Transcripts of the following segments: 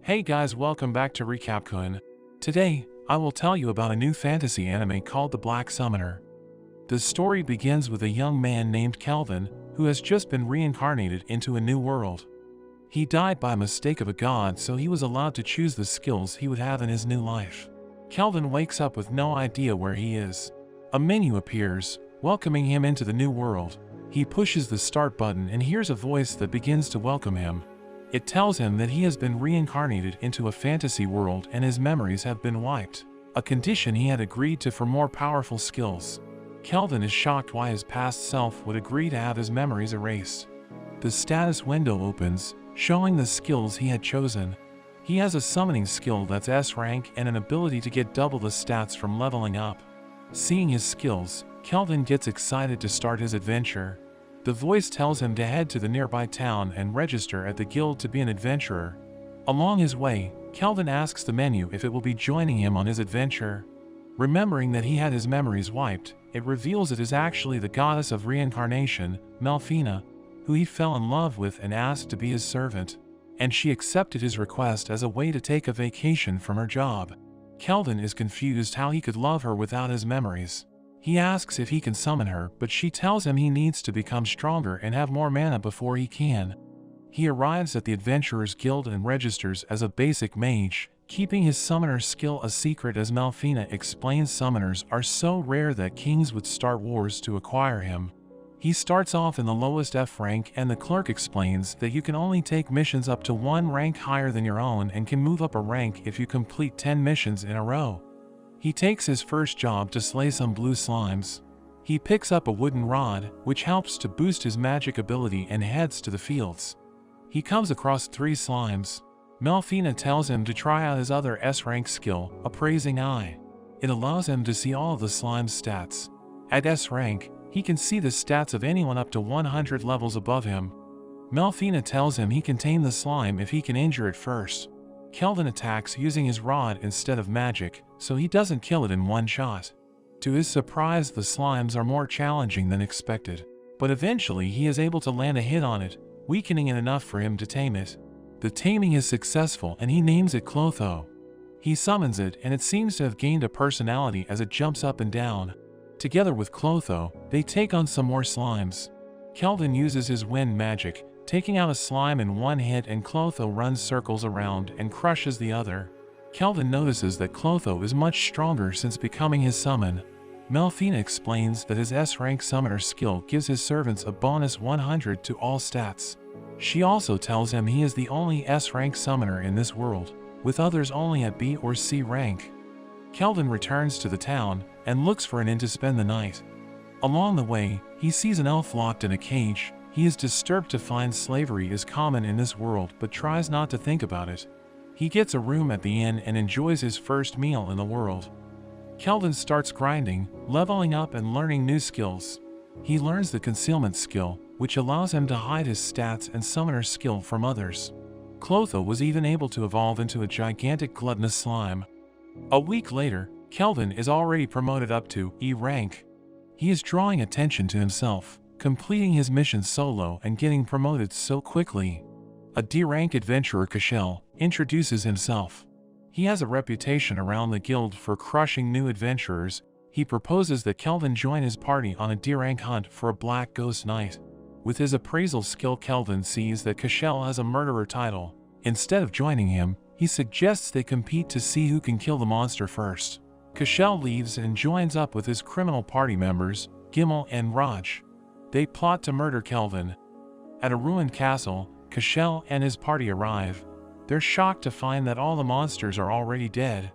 Hey guys, welcome back to Recap. Today, I will tell you about a new fantasy anime called The Black Summoner. The story begins with a young man named Kelvin, who has just been reincarnated into a new world. He died by mistake of a god, so he was allowed to choose the skills he would have in his new life. Kelvin wakes up with no idea where he is. A menu appears, welcoming him into the new world. He pushes the start button and hears a voice that begins to welcome him. It tells him that he has been reincarnated into a fantasy world and his memories have been wiped, a condition he had agreed to for more powerful skills. Kelvin is shocked why his past self would agree to have his memories erased. The status window opens, showing the skills he had chosen. He has a summoning skill that's S rank and an ability to get double the stats from leveling up. Seeing his skills, Kelvin gets excited to start his adventure. The voice tells him to head to the nearby town and register at the guild to be an adventurer. Along his way, Kelvin asks the menu if it will be joining him on his adventure. Remembering that he had his memories wiped, it reveals it is actually the goddess of reincarnation, Melfina, who he fell in love with and asked to be his servant. And she accepted his request as a way to take a vacation from her job. Kelvin is confused how he could love her without his memories. He asks if he can summon her, but she tells him he needs to become stronger and have more mana before he can. He arrives at the Adventurers Guild and registers as a basic mage, keeping his summoner skill a secret as Melfina explains summoners are so rare that kings would start wars to acquire him. He starts off in the lowest F rank and the clerk explains that you can only take missions up to 1 rank higher than your own and can move up a rank if you complete 10 missions in a row. He takes his first job to slay some blue slimes. He picks up a wooden rod, which helps to boost his magic ability, and heads to the fields. He comes across 3 slimes. Melfina tells him to try out his other S-rank skill, Appraising Eye. It allows him to see all of the slime's stats. At S rank, he can see the stats of anyone up to 100 levels above him. Melfina tells him he can tame the slime if he can injure it first. Kelvin attacks using his rod instead of magic, so he doesn't kill it in one shot. To his surprise, the slimes are more challenging than expected, but eventually he is able to land a hit on it, weakening it enough for him to tame it. The taming is successful and he names it Clotho. He summons it and it seems to have gained a personality as it jumps up and down. Together with Clotho, they take on some more slimes. Kelvin uses his wind magic, taking out a slime in one hit, and Clotho runs circles around and crushes the other. Kelvin notices that Clotho is much stronger since becoming his summon. Melfina explains that his S-rank summoner skill gives his servants a bonus 100 to all stats. She also tells him he is the only S-rank summoner in this world, with others only at B or C rank. Kelvin returns to the town and looks for an inn to spend the night. Along the way, he sees an elf locked in a cage. He is disturbed to find slavery is common in this world but tries not to think about it. He gets a room at the inn and enjoys his first meal in the world. Kelvin starts grinding, leveling up and learning new skills. He learns the concealment skill, which allows him to hide his stats and summoner skill from others. Clotho was even able to evolve into a gigantic gluttonous slime. A week later, Kelvin is already promoted up to E rank. He is drawing attention to himself, completing his mission solo and getting promoted so quickly. A D-rank adventurer, Cashel, introduces himself. He has a reputation around the guild for crushing new adventurers. He proposes that Kelvin join his party on a D-rank hunt for a black ghost knight. With his appraisal skill, Kelvin sees that Cashel has a murderer title. Instead of joining him, he suggests they compete to see who can kill the monster first. Cashel leaves and joins up with his criminal party members, Gimel and Raj. They plot to murder Kelvin. At a ruined castle, Cashel and his party arrive. They're shocked to find that all the monsters are already dead.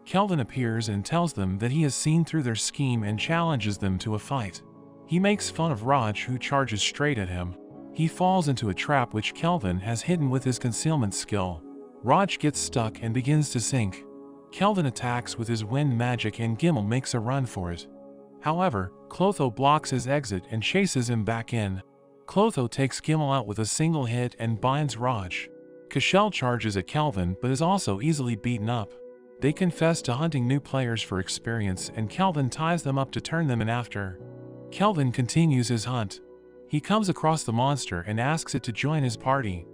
Kelvin appears and tells them that he has seen through their scheme and challenges them to a fight. He makes fun of Raj, who charges straight at him. He falls into a trap which Kelvin has hidden with his concealment skill. Raj gets stuck and begins to sink. Kelvin attacks with his wind magic and Gimel makes a run for it. However, Clotho blocks his exit and chases him back in. Clotho takes Gimel out with a single hit and binds Raj. Cashel charges at Kelvin but is also easily beaten up. They confess to hunting new players for experience and Kelvin ties them up to turn them in after. Kelvin continues his hunt. He comes across the monster and asks it to join his party.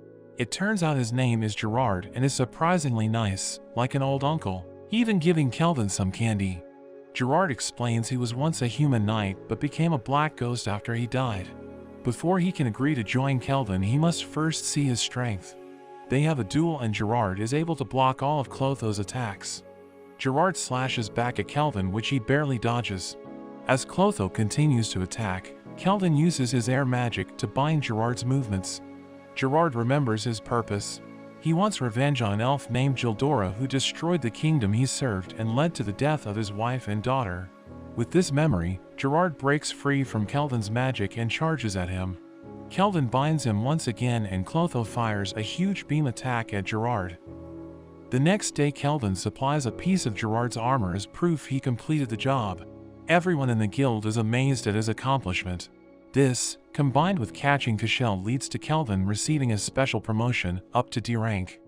It turns out his name is Gerard and is surprisingly nice, like an old uncle, even giving Kelvin some candy. Gerard explains he was once a human knight but became a black ghost after he died. Before he can agree to join Kelvin, he must first see his strength. They have a duel and Gerard is able to block all of Clotho's attacks. Gerard slashes back at Kelvin, which he barely dodges. As Clotho continues to attack, Kelvin uses his air magic to bind Gerard's movements. Gerard remembers his purpose. He wants revenge on an elf named Gildora who destroyed the kingdom he served and led to the death of his wife and daughter. With this memory, Gerard breaks free from Kelvin's magic and charges at him. Kelvin binds him once again and Clotho fires a huge beam attack at Gerard. The next day, Kelvin supplies a piece of Gerard's armor as proof he completed the job. Everyone in the guild is amazed at his accomplishment. This, combined with catching Cashel, leads to Kelvin receiving a special promotion up to D rank.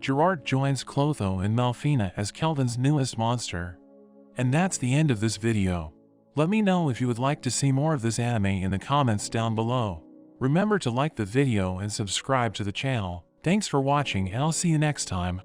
Gerard joins Clotho and Malphina as Kelvin's newest monster. And that's the end of this video. Let me know if you would like to see more of this anime in the comments down below. Remember to like the video and subscribe to the channel. Thanks for watching and I'll see you next time.